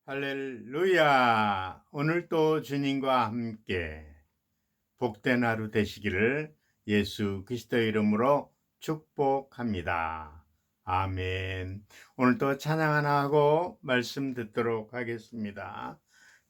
할렐루야! 오늘도 주님과 함께 복된 하루 되시기를 예수 그리스도의 이름으로 축복합니다. 아멘. 오늘도 찬양 하나 하고 말씀 듣도록 하겠습니다.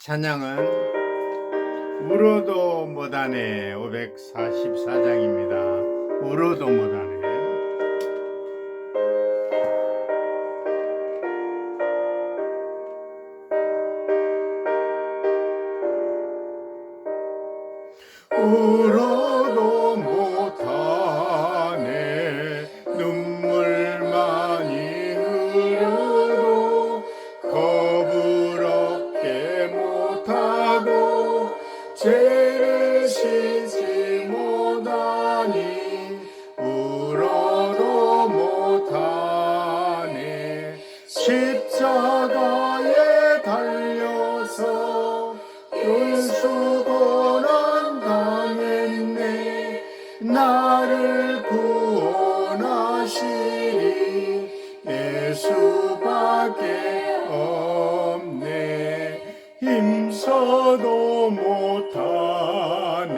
찬양은 울어도 못하네 544장입니다. 울어도 못하네. 울어도 못하네 눈물 많이 흘려도 겁을 얻게 못하고 죄를 씻지 못하니 울어도 못하네 십자가에 달려서 수고는 당했네 나를 구원하시리 예수밖에 없네 힘써도 못하네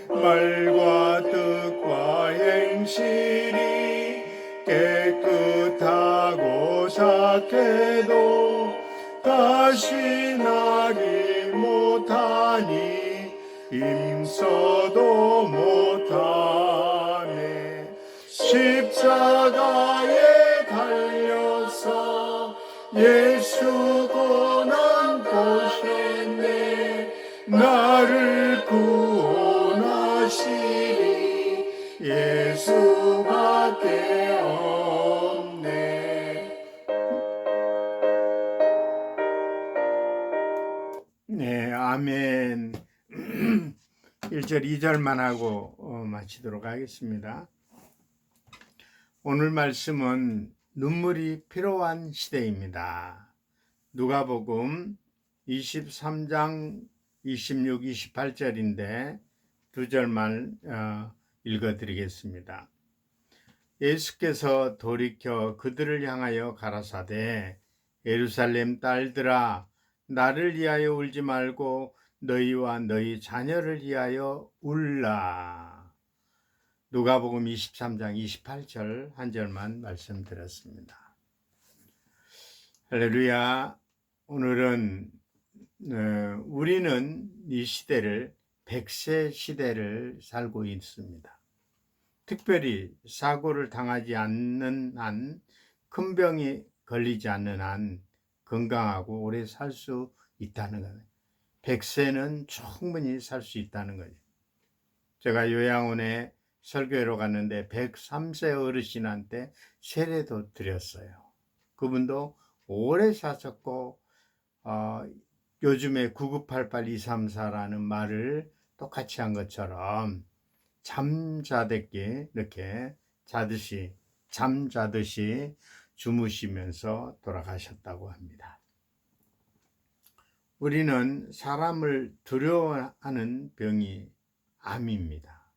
말과 뜻과 행실이 깨끗하고 착해도 다시 나기 못하니 힘써도 못하네 십자가에 달려서 예수 고난 보셨네 나를 구원하시리 예수밖에 없네. 네, 아멘. 1절, 2절만 하고 마치도록 하겠습니다. 오늘 말씀은 눈물이 필요한 시대입니다. 누가복음 23장 26, 28절인데 두 절만 읽어드리겠습니다. 예수께서 돌이켜 그들을 향하여 가라사대 예루살렘 딸들아 나를 위하여 울지 말고 너희와 너희 자녀를 위하여 울라. 누가복음 23장 28절 한 절만 말씀드렸습니다. 할렐루야. 오늘은 우리는 이 시대를 100세 시대를 살고 있습니다. 특별히 사고를 당하지 않는 한, 큰 병이 걸리지 않는 한 건강하고 오래 살 수 있다는 거예요. 100세는 충분히 살 수 있다는 거죠. 제가 요양원에 설교회로 갔는데 103세 어르신한테 세례도 드렸어요. 그분도 오래 사셨고 요즘에 9988-234라는 말을 똑같이 한 것처럼 잠자댔기 이렇게 잠자듯이 주무시면서 돌아가셨다고 합니다. 우리는 사람을 두려워하는 병이 암입니다.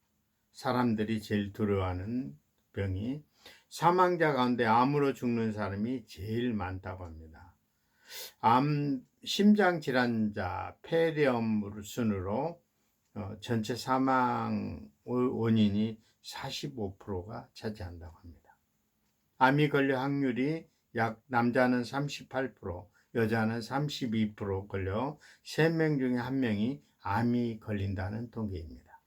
사람들이 제일 두려워하는 병이 사망자 가운데 암으로 죽는 사람이 제일 많다고 합니다. 암 심장 질환자 폐렴 순으로 전체 사망 원인이 45%가 차지한다고 합니다. 암이 걸릴 확률이 약 남자는 38%, 여자는 32% 걸려 3명 중에 1명이 암이 걸린다는 통계입니다.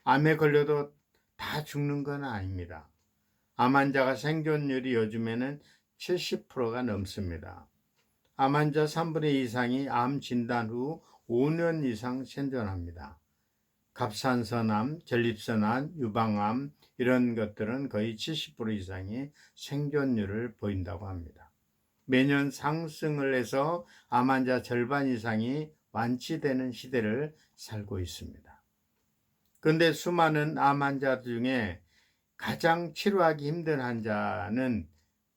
암에 걸려도 다 죽는 건 아닙니다. 암 환자가 생존율이 요즘에는 70%가 넘습니다. 암 환자 3분의 2 이상이 암 진단 후 5년 이상 생존합니다. 갑상선암, 전립선암, 유방암 이런 것들은 거의 70% 이상의 생존율을 보인다고 합니다. 매년 상승을 해서 암 환자 절반 이상이 완치되는 시대를 살고 있습니다. 그런데 수많은 암 환자 중에 가장 치료하기 힘든 환자는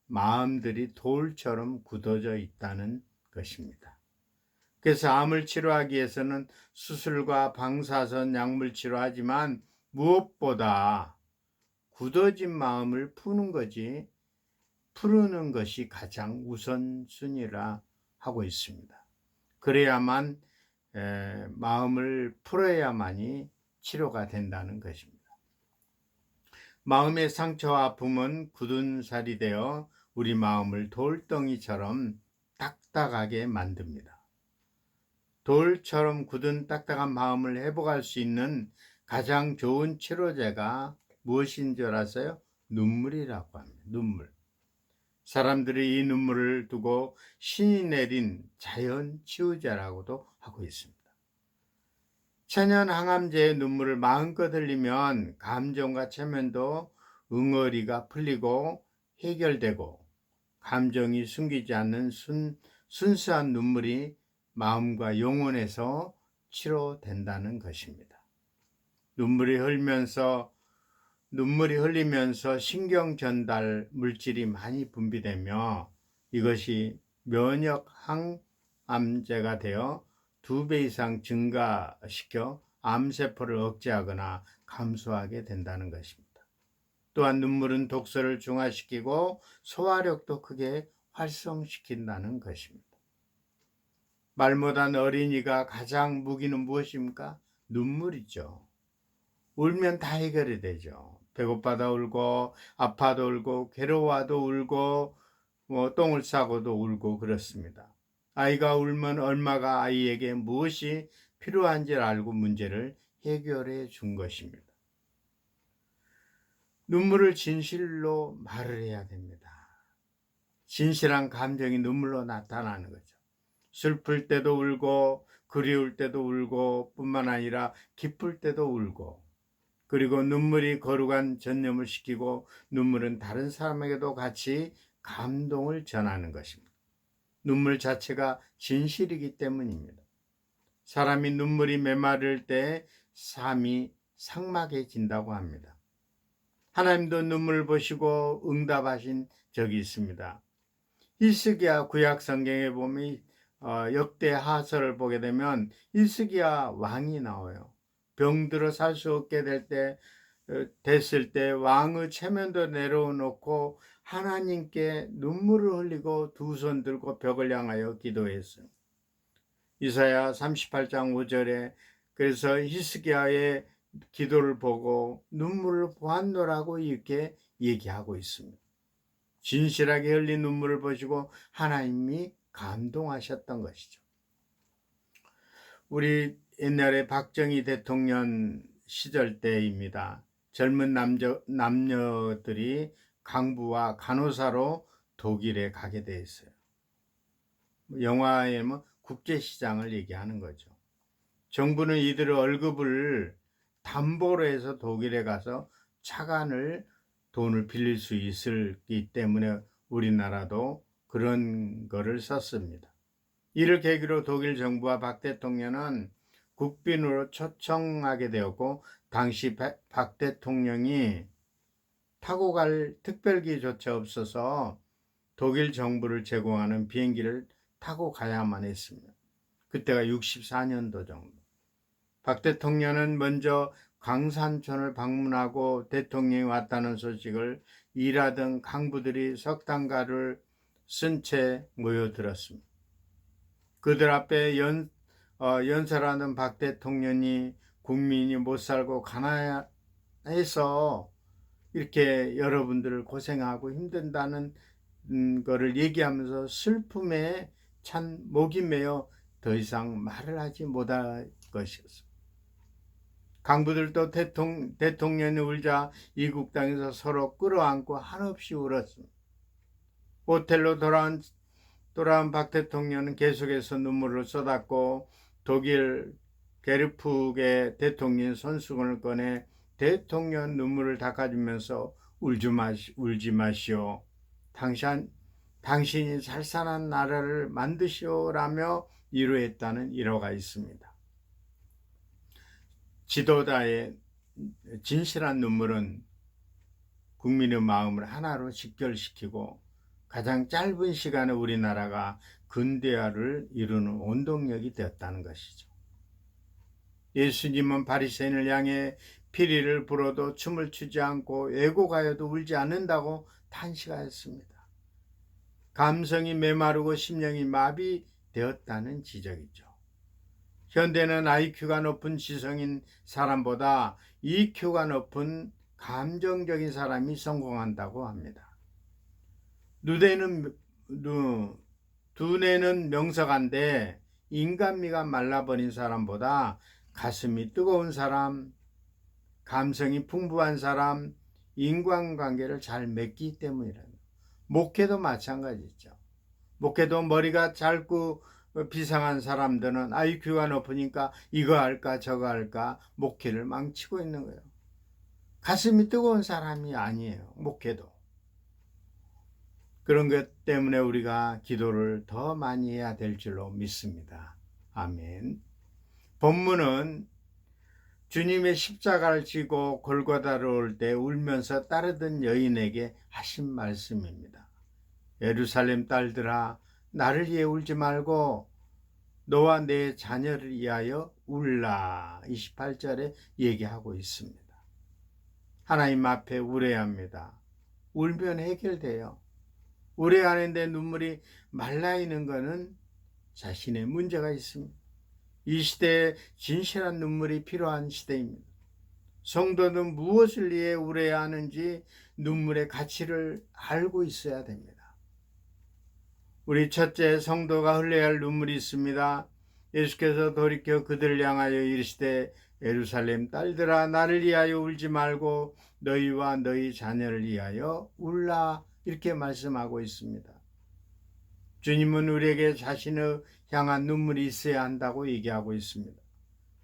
마음들이 돌처럼 굳어져 있다는 것입니다. 그래서 암을 치료하기 위해서는 수술과 방사선 약물 치료하지만 무엇보다 굳어진 마음을 푸는 것이 가장 우선순위라 하고 있습니다. 그래야만 마음을 풀어야만이 치료가 된다는 것입니다. 마음의 상처와 아픔은 굳은 살이 되어 우리 마음을 돌덩이처럼 딱딱하게 만듭니다. 돌처럼 굳은 딱딱한 마음을 회복할 수 있는 가장 좋은 치료제가 무엇인 줄 아세요? 눈물이라고 합니다. 눈물. 사람들이 이 눈물을 두고 신이 내린 자연 치유제라고도 하고 있습니다. 천연 항암제의 눈물을 마음껏 흘리면 감정과 체면도 응어리가 풀리고 해결되고, 감정이 숨기지 않는 순수한 눈물이 마음과 영혼에서 치료된다는 것입니다. 눈물이 흘리면서 신경 전달 물질이 많이 분비되며 이것이 면역 항암제가 되어 2배 이상 증가시켜 암세포를 억제하거나 감소하게 된다는 것입니다. 또한 눈물은 독소를 중화시키고 소화력도 크게 활성시킨다는 것입니다. 말 못한 어린이가 가장 무기는 무엇입니까? 눈물이죠. 울면 다 해결이 되죠. 배고파도 울고, 아파도 울고, 괴로워도 울고, 똥을 싸고도 울고 그렇습니다. 아이가 울면 엄마가 아이에게 무엇이 필요한지 알고 문제를 해결해 준 것입니다. 눈물을 진실로 말을 해야 됩니다. 진실한 감정이 눈물로 나타나는 거죠. 슬플 때도 울고, 그리울 때도 울고, 뿐만 아니라 기쁠 때도 울고, 그리고 눈물이 거룩한 전염을 시키고 눈물은 다른 사람에게도 같이 감동을 전하는 것입니다. 눈물 자체가 진실이기 때문입니다. 사람이 눈물이 메마를 때 삶이 삭막해진다고 합니다. 하나님도 눈물을 보시고 응답하신 적이 있습니다. 히스기야 구약 성경에 보면 역대 하서를 보게 되면 히스기야 왕이 나와요. 병들어 살 수 없게 됐을 때 왕의 체면도 내려놓고 하나님께 눈물을 흘리고 두 손 들고 벽을 향하여 기도했어요. 이사야 38장 5절에 그래서 히스기야의 기도를 보고 눈물을 보았노라고 이렇게 얘기하고 있습니다. 진실하게 흘린 눈물을 보시고 하나님이 감동하셨던 것이죠. 우리 옛날에 박정희 대통령 시절 때입니다. 젊은 남녀들이 강부와 간호사로 독일에 가게 돼 있어요. 영화에 국제시장을 얘기하는 거죠. 정부는 이들의 월급을 담보로 해서 독일에 가서 차관을 돈을 빌릴 수 있기 때문에 우리나라도 그런 거를 썼습니다. 이를 계기로 독일 정부와 박 대통령은 국빈으로 초청하게 되었고, 당시 박 대통령이 타고 갈 특별기조차 없어서 독일 정부를 제공하는 비행기를 타고 가야만 했습니다. 그때가 64년도 정도. 박 대통령은 먼저 광산촌을 방문하고 대통령이 왔다는 소식을 일하던 강부들이 석탄가루를 쓴 채 모여들었습니다. 그들 앞에 연설하는 박 대통령이 국민이 못 살고 가난해서 이렇게 여러분들을 고생하고 힘든다는 거를 얘기하면서 슬픔에 찬 목이 메어 더 이상 말을 하지 못할 것이었습니다. 강부들도 대통령이 울자 이국 땅에서 서로 끌어안고 한없이 울었습니다. 호텔로 돌아온 박 대통령은 계속해서 눈물을 쏟았고, 독일 게르푸의 대통령 손수건을 꺼내 대통령 눈물을 닦아주면서 울지 마시오. 당신이 잘 사는 나라를 만드시오라며 위로했다는 일화가 있습니다. 지도자의 진실한 눈물은 국민의 마음을 하나로 직결시키고 가장 짧은 시간에 우리나라가 근대화를 이루는 원동력이 되었다는 것이죠. 예수님은 바리새인을 향해 피리를 불어도 춤을 추지 않고 애고가여도 울지 않는다고 탄식하였습니다. 감성이 메마르고 심령이 되었다는 지적이죠. 현대는 IQ가 높은 지성인 사람보다 EQ가 높은 감정적인 사람이 성공한다고 합니다. 두뇌는 명석한데 인간미가 말라버린 사람보다 가슴이 뜨거운 사람, 감성이 풍부한 사람, 인간관계를 잘 맺기 때문이라는. 목회도 마찬가지죠. 목회도 머리가 짧고 비상한 사람들은 IQ가 높으니까 이거 할까 저거 할까 목회를 망치고 있는 거예요. 가슴이 뜨거운 사람이 아니에요. 목회도. 그런 것 때문에 우리가 기도를 더 많이 해야 될 줄로 믿습니다. 아멘. 본문은 주님의 십자가를 지고 골고다로 올 때 울면서 따르던 여인에게 하신 말씀입니다. 예루살렘 딸들아, 나를 위해 울지 말고 너와 내 자녀를 위하여 울라. 28절에 얘기하고 있습니다. 하나님 앞에 울어야 합니다. 울면 해결돼요. 우려하는데 눈물이 말라있는 것은 자신의 문제가 있습니다. 이 시대에 진실한 눈물이 필요한 시대입니다. 성도는 무엇을 위해 울어야 하는지 눈물의 가치를 알고 있어야 됩니다. 우리 첫째 성도가 흘려야 할 눈물이 있습니다. 예수께서 돌이켜 그들을 향하여 이르시되 예루살렘 딸들아 나를 위하여 울지 말고 너희와 너희 자녀를 위하여 울라. 이렇게 말씀하고 있습니다. 주님은 우리에게 자신을 향한 눈물이 있어야 한다고 얘기하고 있습니다.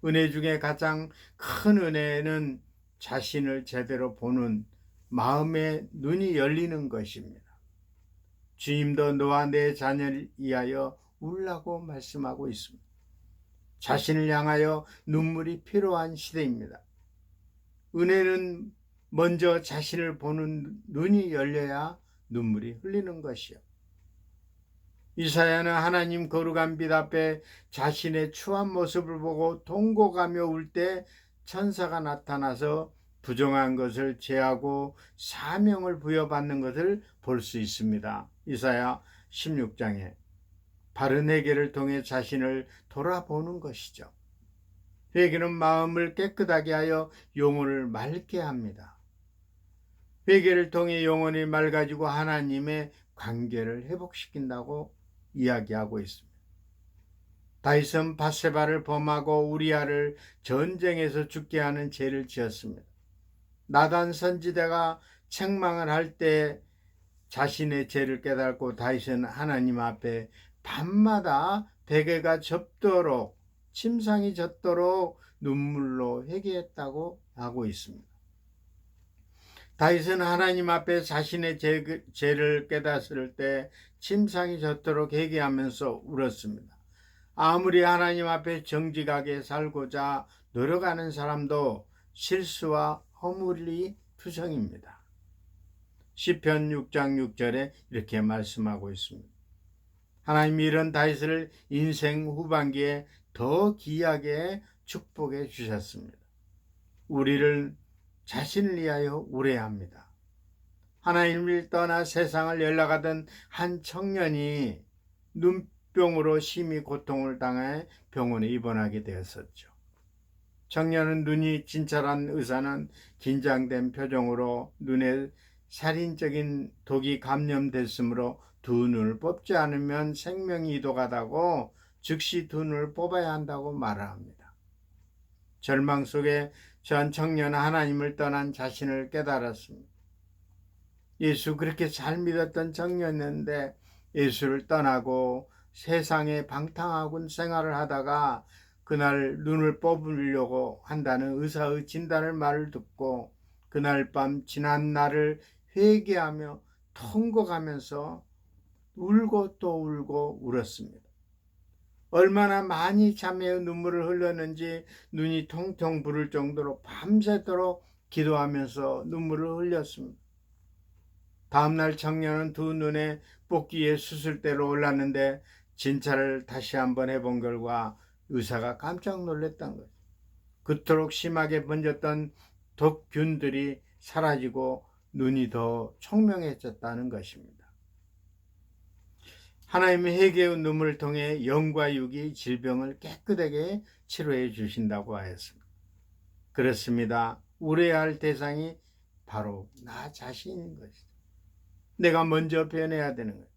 은혜 중에 가장 큰 은혜는 자신을 제대로 보는 마음의 눈이 열리는 것입니다. 주님도 너와 내 자녀를 위하여 울라고 말씀하고 있습니다. 자신을 향하여 눈물이 필요한 시대입니다. 은혜는 먼저 자신을 보는 눈이 열려야 눈물이 흘리는 것이요. 이사야는 하나님 거룩한 빛 앞에 자신의 추한 모습을 보고 통곡하며 울 때 천사가 나타나서 부정한 것을 제하고 사명을 부여받는 것을 볼 수 있습니다. 이사야 16장에 바른 회개를 통해 자신을 돌아보는 것이죠. 회개는 마음을 깨끗하게 하여 영혼을 맑게 합니다. 회개를 통해 영혼이 맑아지고 하나님의 관계를 회복시킨다고 이야기하고 있습니다. 다윗은 밧세바를 범하고 우리아를 전쟁에서 죽게 하는 죄를 지었습니다. 나단 선지자가 책망을 할 때 자신의 죄를 깨닫고 다윗은 하나님 앞에 밤마다 베개가 접도록 침상이 젖도록 눈물로 회개했다고 하고 있습니다. 다윗은 하나님 앞에 자신의 죄를 깨닫을 때 침상이 젖도록 회개하면서 울었습니다. 아무리 하나님 앞에 정직하게 살고자 노력하는 사람도 실수와 허물이 투성입니다. 시편 6장 6절에 이렇게 말씀하고 있습니다. 하나님이 이런 다윗을 인생 후반기에 더 귀하게 축복해 주셨습니다. 우리를 자신을 위하여 울어야 합니다. 하나님을 떠나 세상을 열나가던 한 청년이 눈병으로 심히 고통을 당해 병원에 입원하게 되었었죠. 청년은 눈이 진찰한 의사는 긴장된 표정으로 눈에 살인적인 독이 감염됐으므로 두 눈을 뽑지 않으면 생명이 이동하다고 즉시 두 눈을 뽑아야 한다고 말을 합니다. 절망 속에 전 청년은 하나님을 떠난 자신을 깨달았습니다. 예수 그렇게 잘 믿었던 청년이었는데 예수를 떠나고 세상에 방탕하군 생활을 하다가 그날 눈을 뽑으려고 한다는 의사의 진단을 말을 듣고 그날 밤 지난 날을 회개하며 통곡하면서 울고 또 울고 울었습니다. 얼마나 많이 참회의 눈물을 흘렸는지 눈이 통통 부를 정도로 밤새도록 기도하면서 눈물을 흘렸습니다. 다음날 청년은 두 눈에 뽑기에 수술대로 올랐는데 진찰을 다시 한번 해본 결과 의사가 깜짝 놀랐던 거죠. 그토록 심하게 번졌던 독균들이 사라지고 눈이 더 총명해졌다는 것입니다. 하나님의 회개의 눈물을 통해 영과 육이 질병을 깨끗하게 치료해 주신다고 하였습니다. 그렇습니다. 우려할 대상이 바로 나 자신인 것이죠. 내가 먼저 변해야 되는 거예요.